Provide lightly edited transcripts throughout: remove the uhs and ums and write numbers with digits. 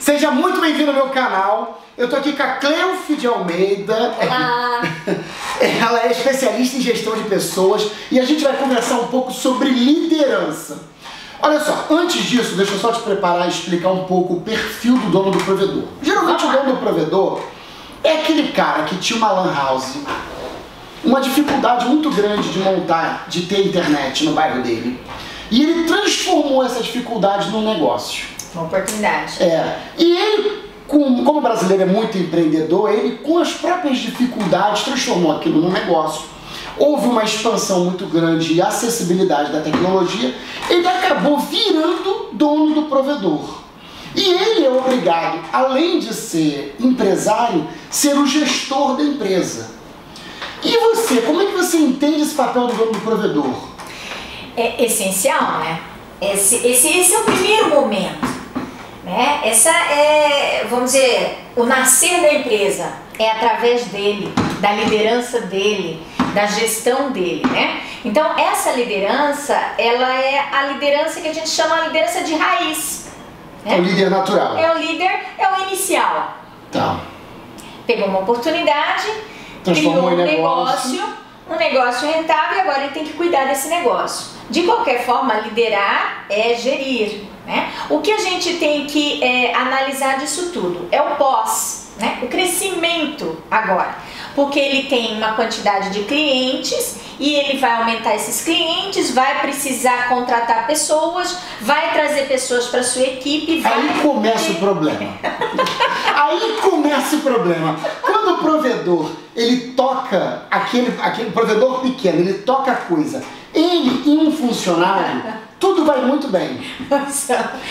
Seja muito bem-vindo ao meu canal. Eu tô aqui com a Cleuf de Almeida. Olá. Ela é especialista em gestão de pessoas e a gente vai conversar um pouco sobre liderança. Olha só, antes disso, deixa eu só te preparar e explicar um pouco o perfil do dono do provedor. Geralmente o dono do provedor é aquele cara que tinha uma lan house, uma dificuldade muito grande de montar, de ter internet no bairro dele. E ele transformou essa dificuldade num negócio. Uma oportunidade. E ele, como brasileiro é muito empreendedor, ele com as próprias dificuldades transformou aquilo num negócio. Houve uma expansão muito grande e acessibilidade da tecnologia, ele acabou virando dono do provedor. E ele é obrigado, além de ser empresário, ser o gestor da empresa. E você, como é que você entende esse papel do dono do provedor? É essencial, né? Esse é o primeiro momento, né? Essa é, vamos dizer, o nascer da empresa é através dele, da liderança dele, da gestão dele, né? Então essa liderança, ela é a liderança que a gente chama de liderança de raiz, né? É o líder natural. É o líder, é o inicial. Tá. Pegou uma oportunidade, criou um negócio rentável e agora ele tem que cuidar desse negócio. De qualquer forma, liderar é gerir, né? O que a gente tem que analisar disso tudo é o pós, né? O crescimento agora, porque ele tem uma quantidade de clientes e ele vai aumentar esses clientes, vai precisar contratar pessoas, vai trazer pessoas para sua equipe. Aí começa o problema. Aí começa o problema. Quando o provedor, ele toca, aquele provedor pequeno, ele toca a coisa, ele e um funcionário, tudo vai muito bem.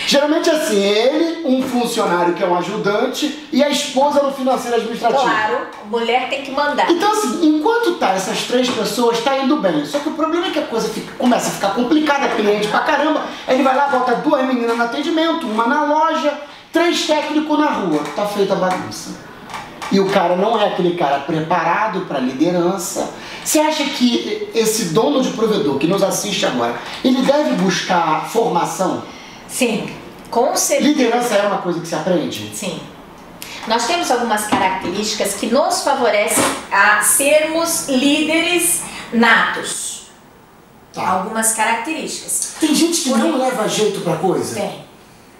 Geralmente assim, ele, um funcionário que é um ajudante e a esposa no financeiro administrativo. Claro, mulher tem que mandar. Então assim, enquanto tá essas três pessoas, tá indo bem. Só que o problema é que a coisa começa a ficar complicada, cliente pra caramba. Aí ele vai lá, bota duas meninas no atendimento, uma na loja, 3 técnicos na rua. Tá feita a bagunça. E o cara não é aquele cara preparado para liderança. Você acha que esse dono de provedor que nos assiste agora, ele deve buscar formação? Sim, com certeza. Liderança é uma coisa que se aprende? Sim. Nós temos algumas características que nos favorecem a sermos líderes natos. Tá. Algumas características. Tem gente que não leva jeito pra coisa? Tem.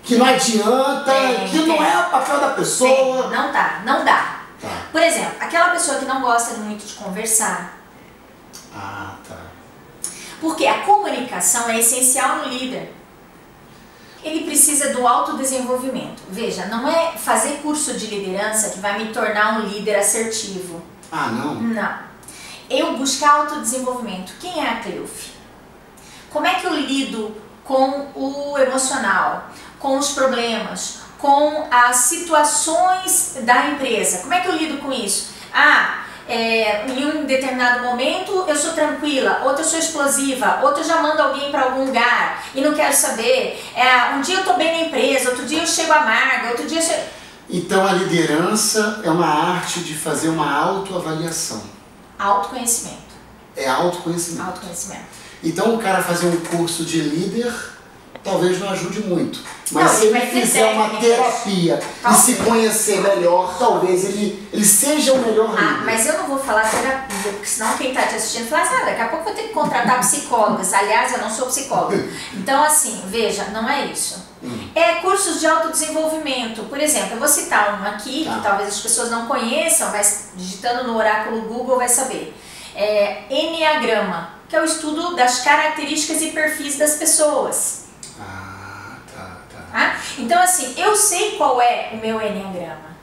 Que não adianta, que não é o papel da pessoa. Tem. Não dá. Tá. Por exemplo, aquela pessoa que não gosta muito de conversar. Ah, tá. Porque a comunicação é essencial no líder. Ele precisa do autodesenvolvimento. Veja, não é fazer curso de liderança que vai me tornar um líder assertivo. Ah, não? Não. Eu buscar autodesenvolvimento. Quem é a Cleuf? Como é que eu lido com o emocional, com os problemas, com as situações da empresa? Como é que eu lido com isso? Em um determinado momento eu sou tranquila, outro eu sou explosiva, outro eu já mando alguém para algum lugar e não quero saber. Um dia eu tô bem na empresa, outro dia eu chego amarga, outro dia eu chego... Então a liderança é uma arte de fazer uma autoavaliação. Autoconhecimento. É autoconhecimento. Autoconhecimento. Então o cara fazer um curso de líder talvez não ajude muito. Mas Não, se ele vai ter fizer uma técnicas. terapia e Talvez. se conhecer melhor, talvez ele seja o melhor líder. Mas eu não vou falar terapia, porque senão quem está te assistindo fala assim, daqui a pouco eu vou ter que contratar psicólogas. Aliás, eu não sou psicóloga. Então assim, veja, não é isso. É cursos de autodesenvolvimento. Por exemplo, eu vou citar um aqui, que talvez as pessoas não conheçam, mas digitando no oráculo Google vai saber. Enneagrama, que é o estudo das características e perfis das pessoas. Então assim, eu sei qual é o meu enneagrama.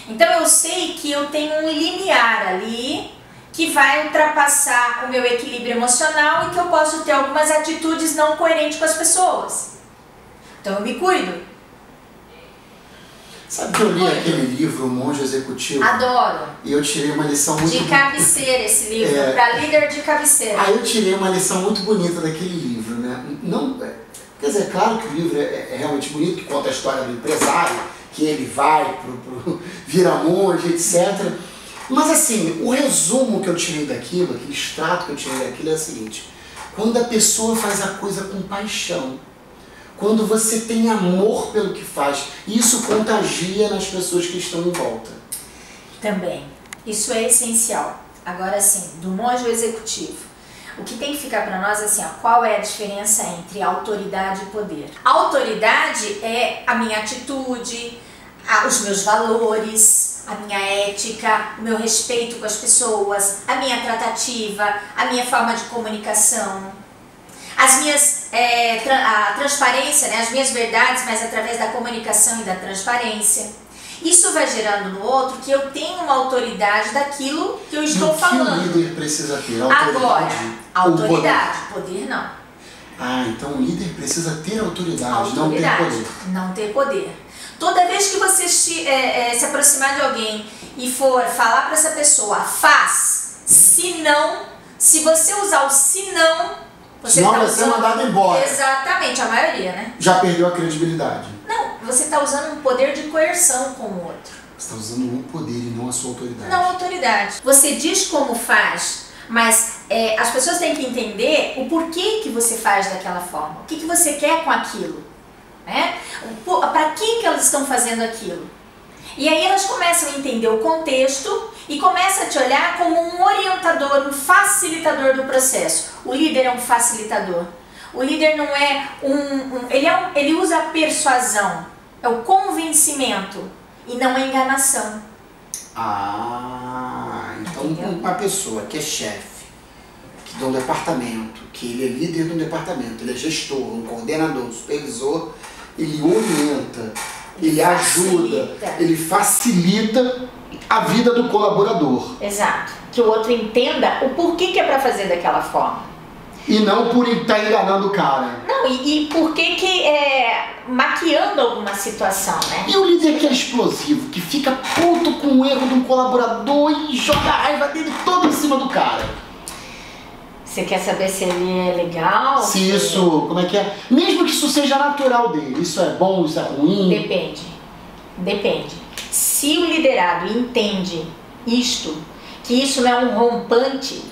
Então eu sei que eu tenho um limiar ali que vai ultrapassar o meu equilíbrio emocional e que eu posso ter algumas atitudes não coerentes com as pessoas. Então eu me cuido. Sabe que eu li aquele livro, O Monge Executivo? Adoro. E eu tirei uma lição muito... De cabeceira esse livro, para líder de cabeceira. Aí eu tirei uma lição muito bonita daquele livro, né? Não, quer dizer, claro que o livro é realmente bonito, que conta a história do empresário, que ele vai vira monge, etc. Mas assim, o resumo que eu tirei daquilo, aquele extrato que eu tirei daquilo é o seguinte: quando a pessoa faz a coisa com paixão, quando você tem amor pelo que faz. Isso contagia nas pessoas que estão em volta. Também. Isso é essencial. Agora sim, do monge ao executivo. O que tem que ficar para nós é assim, ó, qual é a diferença entre autoridade e poder? A autoridade é a minha atitude, os meus valores, a minha ética, o meu respeito com as pessoas, a minha tratativa, a minha forma de comunicação, as minhas, a transparência, né, as minhas verdades, mas através da comunicação e da transparência. Isso vai gerando no outro que eu tenho uma autoridade daquilo que eu estou falando. O que o líder precisa ter? Autoridade? Agora, autoridade, poder não. Ah, então o líder precisa ter autoridade, não ter poder. Não ter poder. Toda vez que você se aproximar de alguém e for falar para essa pessoa, faz, se não, se você usar o se não, você senão tá vai ser mandado embora. Exatamente, a maioria, né? Já perdeu a credibilidade. Não, você está usando um poder de coerção com o outro. Você está usando um poder e não a sua autoridade. Não autoridade. Você diz como faz, mas as pessoas têm que entender o porquê que você faz daquela forma. O que você quer com aquilo. Né? Para que elas estão fazendo aquilo. E aí elas começam a entender o contexto e começam a te olhar como um orientador, um facilitador do processo. O líder é um facilitador. O líder não é ele usa a persuasão, é o convencimento e não a enganação. Ah, então entendeu? Uma pessoa que é chefe, que de um departamento, que ele é líder de um departamento, ele é gestor, um coordenador, um supervisor, ele orienta, ele ajuda, ele facilita a vida do colaborador. Exato. Que o outro entenda o porquê que é para fazer daquela forma. E não por estar enganando o cara. Não, e por que maquiando alguma situação, né? E o líder que é explosivo, que fica puto com o erro de um colaborador e joga a raiva dele toda em cima do cara. Você quer saber se ele é legal? Se isso, como é que é? Mesmo que isso seja natural dele, isso é bom, isso é ruim? Depende. Se o liderado entende que isso não é um rompante,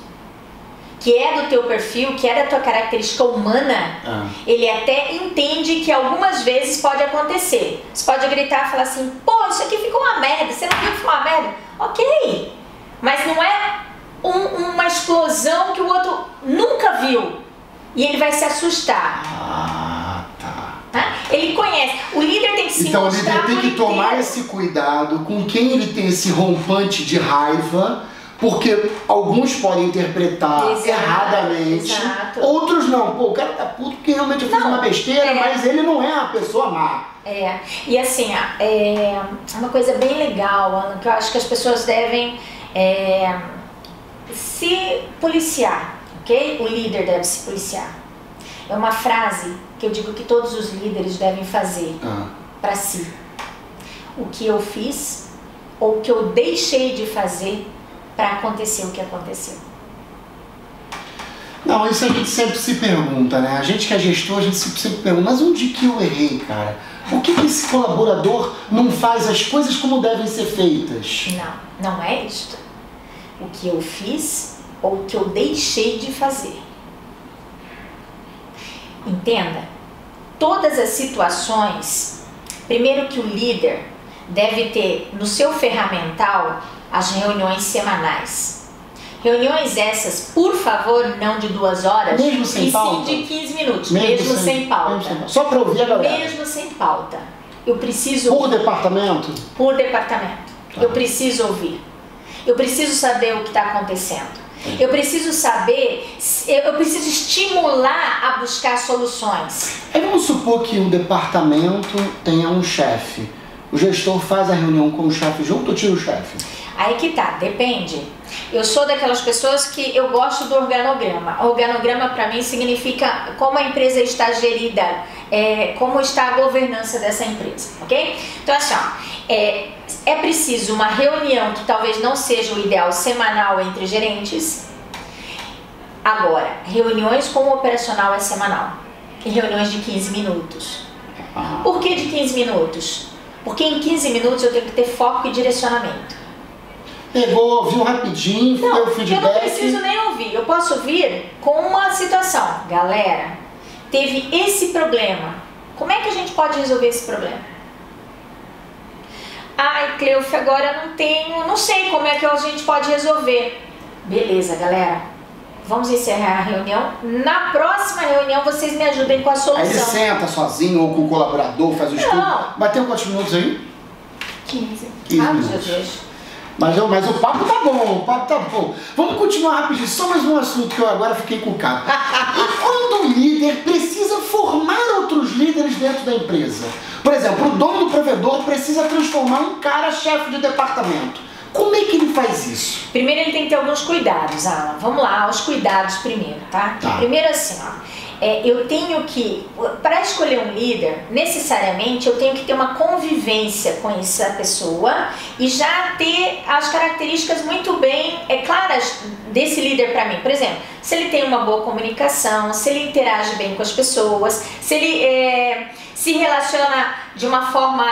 que é do teu perfil, que é da tua característica humana, ele até entende que algumas vezes pode acontecer. Você pode gritar e falar assim, pô, isso aqui ficou uma merda, você não viu que ficou uma merda? Ok, mas não é uma explosão que o outro nunca viu e ele vai se assustar. Ah, tá. Ele conhece. O líder tem que se então mostrar. Então o líder tem que tomar esse cuidado com quem ele tem esse rompante de raiva, porque alguns podem interpretar erradamente, outros não. Pô, o cara tá puto porque realmente eu fiz uma besteira, mas ele não é uma pessoa má. E assim, é uma coisa bem legal, Ana, que eu acho que as pessoas devem se policiar, ok? O líder deve se policiar. É uma frase que eu digo que todos os líderes devem fazer para si. O que eu fiz ou o que eu deixei de fazer para acontecer o que aconteceu. Não, isso a gente sempre se pergunta, né? A gente que é gestor, a gente sempre pergunta, mas onde que eu errei, cara? Por que esse colaborador não faz as coisas como devem ser feitas? Não é isto. O que eu fiz ou o que eu deixei de fazer. Entenda, todas as situações, primeiro que o líder deve ter no seu ferramental as reuniões semanais. Reuniões essas, por favor, não de 2 horas, mesmo sem pauta? Sim de 15 minutos, mesmo sem pauta. Só para ouvir a galera. Mesmo sem pauta. Eu preciso Por departamento? Por departamento. Eu preciso ouvir. Eu preciso saber o que está acontecendo. Eu preciso saber, eu preciso estimular a buscar soluções. Aí vamos supor que o departamento tenha um chefe. O gestor faz a reunião com o chefe junto ou tira o chefe? Aí que tá, depende. Eu sou daquelas pessoas que eu gosto do organograma. O organograma para mim significa como a empresa está gerida, como está a governança dessa empresa, ok? Então assim, é preciso uma reunião que talvez não seja o ideal semanal entre gerentes. Agora, reuniões com o operacional é semanal. E reuniões de 15 minutos. Por que de 15 minutos? Porque em 15 minutos eu tenho que ter foco e direcionamento. Pegou, ouviu rapidinho, deu feedback. Eu não preciso nem ouvir. Eu posso vir com uma situação. Galera, teve esse problema. Como é que a gente pode resolver esse problema? Ai, Cleuf, agora não sei como é que a gente pode resolver. Beleza, galera. Vamos encerrar a reunião. Na próxima reunião, vocês me ajudem com a solução. Aí ele senta sozinho ou com o colaborador, faz o estudo. Bateu quantos minutos aí? 15. 15 meu minutos. Deus. Mas o papo tá bom, o papo tá bom. Vamos continuar rapidinho, só mais um assunto que eu agora fiquei cucado. E quando o líder precisa formar outros líderes dentro da empresa? Por exemplo, o dono do provedor precisa transformar um cara chefe de departamento. Como é que ele faz isso? Primeiro ele tem que ter alguns cuidados, Alan. Vamos lá, os cuidados primeiro, tá? Primeiro assim, ó. Eu tenho que, para escolher um líder, necessariamente eu tenho que ter uma convivência com essa pessoa e já ter as características muito bem claras desse líder para mim. Por exemplo, se ele tem uma boa comunicação, se ele interage bem com as pessoas, se ele se relaciona de uma forma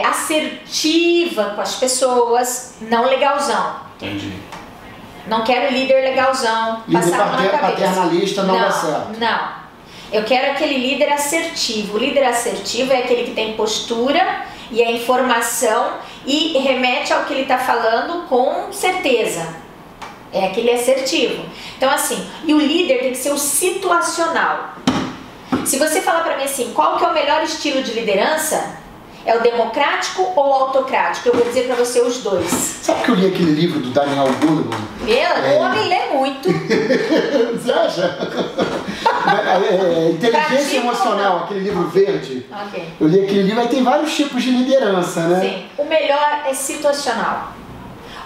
assertiva com as pessoas, não legalzão. Entendi. Não quero líder legalzão, Líder paternalista não dá certo. Não. Eu quero aquele líder assertivo. O líder assertivo é aquele que tem postura e a informação e remete ao que ele está falando com certeza. É aquele assertivo. Então assim, e o líder tem que ser o situacional. Se você falar para mim assim, qual que é o melhor estilo de liderança? É o democrático ou o autocrático? Eu vou dizer para você os dois. Sabe que eu li aquele livro do Daniel Goleman? O homem lê muito. Você acha? Inteligência Emocional, aquele livro verde. Okay. Eu li aquele livro, aí tem vários tipos de liderança, né? Sim. O melhor é situacional.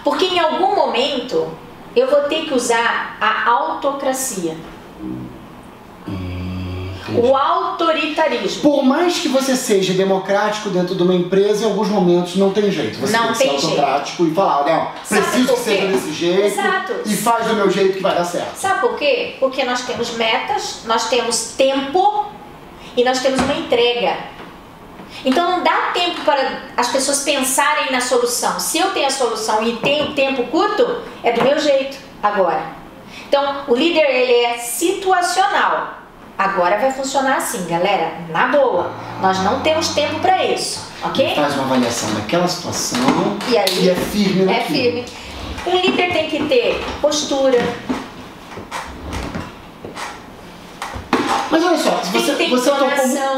Porque em algum momento eu vou ter que usar a autocracia. O autoritarismo. Por mais que você seja democrático dentro de uma empresa, em alguns momentos não tem jeito. Você não tem que ser autocrático e falar, não, preciso que seja desse jeito. Exato. E faz do meu jeito que vai dar certo. Sabe por quê? Porque nós temos metas, nós temos tempo e nós temos uma entrega. Então não dá tempo para as pessoas pensarem na solução. Se eu tenho a solução e tenho tempo curto, é do meu jeito agora. Então o líder ele é situacional. Agora vai funcionar assim, galera, na boa. Nós não temos tempo para isso, ok? Faz uma avaliação daquela situação e aí, é firme naquilo. É firme. Um líder tem que ter postura. Mas olha só,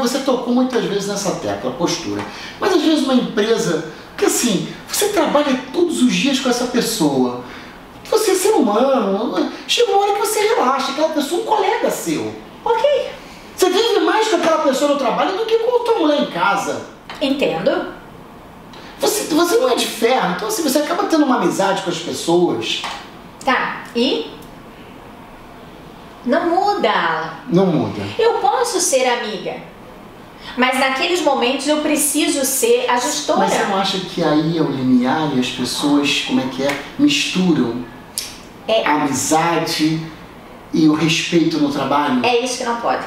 você tocou muitas vezes nessa tecla, postura. Mas às vezes uma empresa, porque assim, você trabalha todos os dias com essa pessoa. Você é ser humano, chega uma hora que você relaxa, aquela pessoa é um colega seu. Ok. Você vive mais com aquela pessoa no trabalho do que com a tua mulher em casa. Entendo. Você não é de ferro, então assim, você acaba tendo uma amizade com as pessoas. Tá, e? Não muda, Alan. Não muda. Eu posso ser amiga, mas naqueles momentos eu preciso ser a gestora. Mas você não acha que aí é o limiar e as pessoas, misturam a amizade e o respeito no trabalho? É isso que não pode.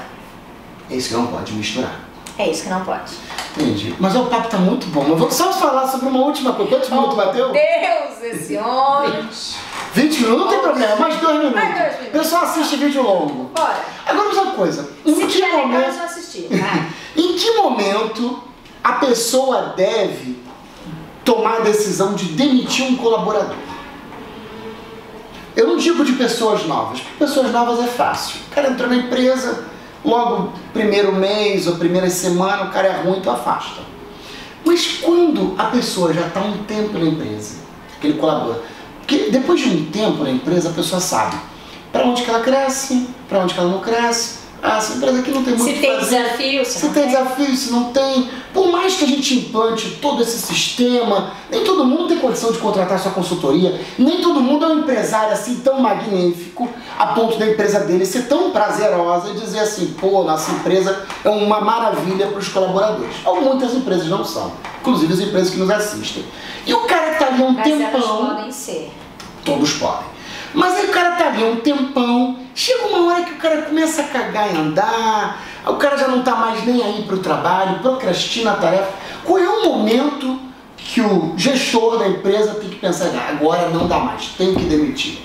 É isso que não pode misturar. É isso que não pode. Entendi. Mas o papo tá muito bom. Mas vamos só falar sobre uma última coisa. Quantos minutos bateu? Deus, esse homem. 20 minutos, não tem problema. Mais 2 minutos. Mais 2 minutos. O pessoal assiste vídeo longo. Bora. Agora, uma coisa. Se tiver legal, eu vou assistir. Em que momento a pessoa deve tomar a decisão de demitir um colaborador? Eu não digo de pessoas novas, porque pessoas novas é fácil. O cara entrou na empresa, logo primeiro mês ou primeira semana, o cara é ruim, tu afasta. Mas quando a pessoa já está um tempo na empresa, aquele colaborador, porque depois de um tempo na empresa a pessoa sabe para onde que ela cresce, para onde que ela não cresce. Essa empresa aqui não tem muito se tem desafio, se tem desafio, se não tem. Por mais que a gente implante todo esse sistema, nem todo mundo tem condição de contratar sua consultoria, nem todo mundo é um empresário assim tão magnífico a ponto da empresa dele ser tão prazerosa e dizer assim, pô, nossa empresa é uma maravilha para os colaboradores. Muitas empresas não são, inclusive as empresas que nos assistem. E o cara tá ali um tempão. Mas elas podem ser. Todos podem. Mas aí o cara tá ali um tempão, chega uma hora que o cara começa a cagar e andar, o cara já não tá mais nem aí pro trabalho, procrastina a tarefa. Qual é o momento que o gestor da empresa tem que pensar, agora não dá mais, tem que demitir?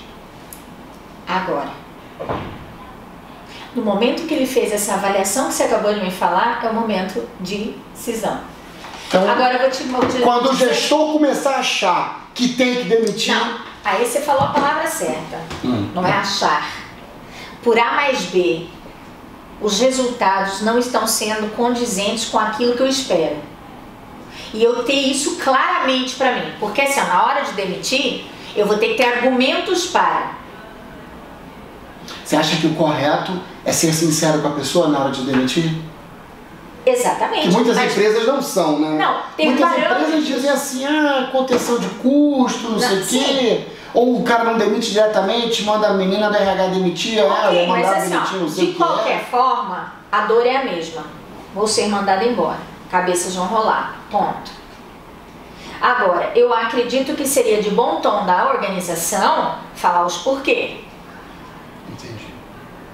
Agora. No momento que ele fez essa avaliação que você acabou de me falar, é o momento de cisão. Então, agora eu vou te quando o gestor começar a achar que tem que demitir... Não, aí você falou a palavra certa. Não é achar. Por A mais B, os resultados não estão sendo condizentes com aquilo que eu espero. E eu ter isso claramente para mim. Porque assim, na hora de demitir, eu vou ter que ter argumentos para. Você acha que o correto é ser sincero com a pessoa na hora de demitir? Exatamente. Que muitas empresas não são, né? Não, tem muitas empresas dizem assim, contenção de custo, não sei o quê. Ou o cara não demite diretamente, manda a menina do RH demitir, ok, mandar mas demitir, assim, não sei o que. de qualquer forma, a dor é a mesma. Vou ser mandada embora. Cabeças vão rolar. Ponto. Agora, eu acredito que seria de bom tom da organização falar os porquê. Entendi.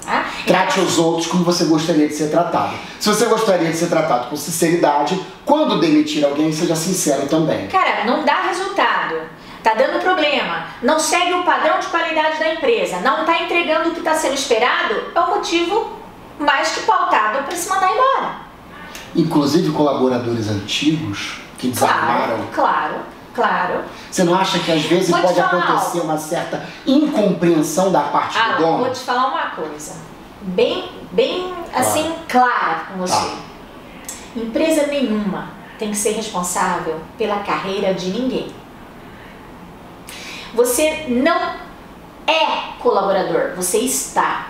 Ah? Trate os outros como você gostaria de ser tratado. Se você gostaria de ser tratado com sinceridade, quando demitir alguém, seja sincero também. Cara, não dá resultado. Tá dando problema. Não segue o padrão de qualidade da empresa. Não está entregando o que está sendo esperado. É o motivo mais que pautado para se mandar embora. Inclusive colaboradores antigos que desarmaram. Claro. Você não acha que às vezes pode acontecer uma certa incompreensão da parte do dono? Vou te falar uma coisa bem assim clara com você. Empresa nenhuma tem que ser responsável pela carreira de ninguém. Você não é colaborador, você está.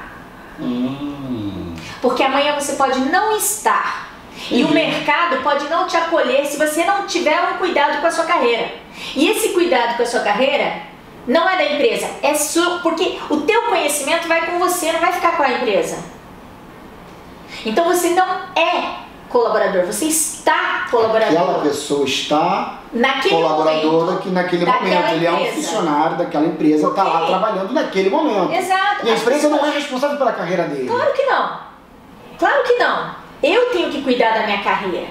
Porque amanhã você pode não estar. E o mercado pode não te acolher se você não tiver um cuidado com a sua carreira. E esse cuidado com a sua carreira não é da empresa, é seu, porque o teu conhecimento vai com você, não vai ficar com a empresa. Então você não é colaborador, você está colaborador. Aquela pessoa está naquele colaboradora momento, que naquele momento ele é um funcionário daquela empresa, está lá trabalhando naquele momento. Exato. E a empresa não é responsável pela carreira dele. Claro que não. Claro que não. Eu tenho que cuidar da minha carreira.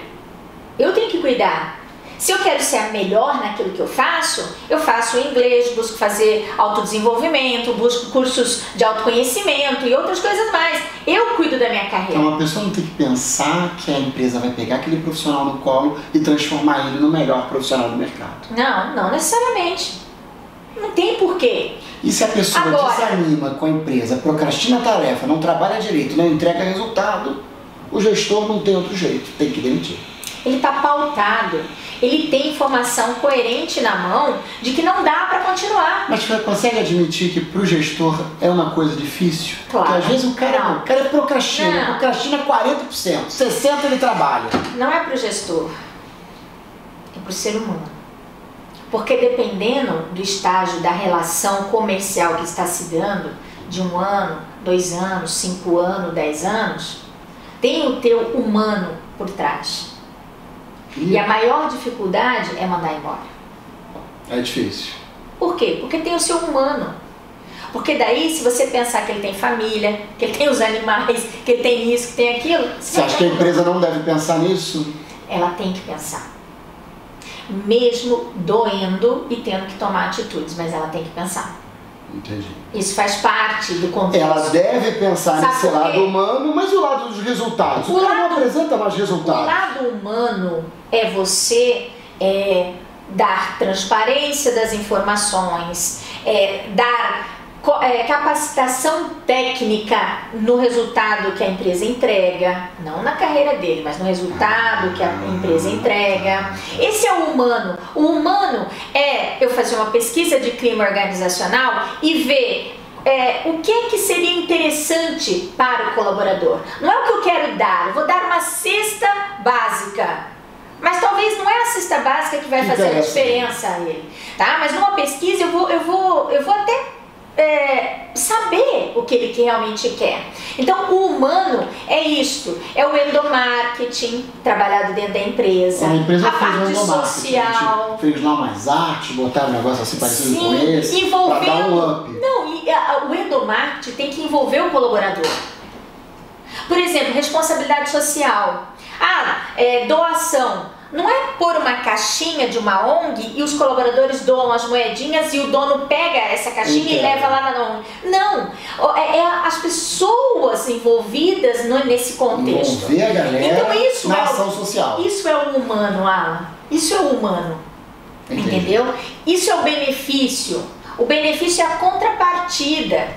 Eu tenho que cuidar. Se eu quero ser a melhor naquilo que eu faço inglês, busco fazer autodesenvolvimento, busco cursos de autoconhecimento e outras coisas mais. Eu cuido da minha carreira. Então a pessoa não tem que pensar que a empresa vai pegar aquele profissional no colo e transformar ele no melhor profissional do mercado. Não necessariamente. Não tem porquê. E se a pessoa desanima com a empresa, procrastina a tarefa, não trabalha direito, não entrega resultado, o gestor não tem outro jeito, tem que demitir. Ele está pautado, ele tem informação coerente na mão de que não dá para continuar. Mas você consegue admitir que para o gestor é uma coisa difícil? Claro. Porque às vezes o cara procrastina 40%, 60% ele trabalha. Não é para o gestor, é para o ser humano. Porque dependendo do estágio da relação comercial que está se dando, de 1 ano, 2 anos, 5 anos, 10 anos, tem o teu humano por trás. E a maior dificuldade é mandar embora. É difícil. Por quê? Porque tem o seu humano. Porque daí, se você pensar que ele tem família, que ele tem os animais, que ele tem isso, que tem aquilo... Você acha que a empresa não deve pensar nisso? Ela tem que pensar. Mesmo doendo e tendo que tomar atitudes, mas ela tem que pensar. Entendi. Isso faz parte do contexto. Ela deve pensar nesse lado humano, mas e o lado dos resultados? O cara não apresenta mais resultados. O lado humano é você dar transparência das informações, dar capacitação técnica no resultado que a empresa entrega, não na carreira dele, mas no resultado que a empresa entrega. Esse é o humano. O humano é eu fazer uma pesquisa de clima organizacional e ver o que seria interessante para o colaborador. Não é o que eu quero dar, eu vou dar uma cesta básica. Mas talvez não é a cesta básica que vai fazer a diferença a ele, tá? Mas numa pesquisa eu vou até saber o que ele realmente quer. Então o humano é isto, é o endomarketing trabalhado dentro da empresa, a empresa parte social, fez lá mais arte, botaram um negócio assim parecido com esse, para dar um up. Não, o endomarketing tem que envolver o colaborador. Por exemplo, responsabilidade social, doação. não é pôr uma caixinha de uma ONG e os colaboradores doam as moedinhas e o dono pega essa caixinha e leva lá na ONG. Não, as pessoas envolvidas nesse contexto. Envolver a galera então, isso na ação social. Isso é o humano, Alan. Isso é o humano. Entendi. Entendeu? Isso é o benefício. O benefício é a contrapartida.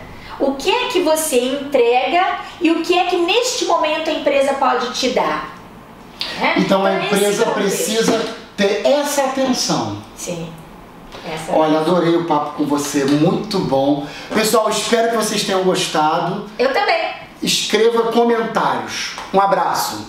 O que é que você entrega e o que é que neste momento a empresa pode te dar? Então a empresa precisa ter essa atenção. Sim. Olha, adorei o papo com você, muito bom. Pessoal, espero que vocês tenham gostado. Eu também. Escreva comentários. Um abraço.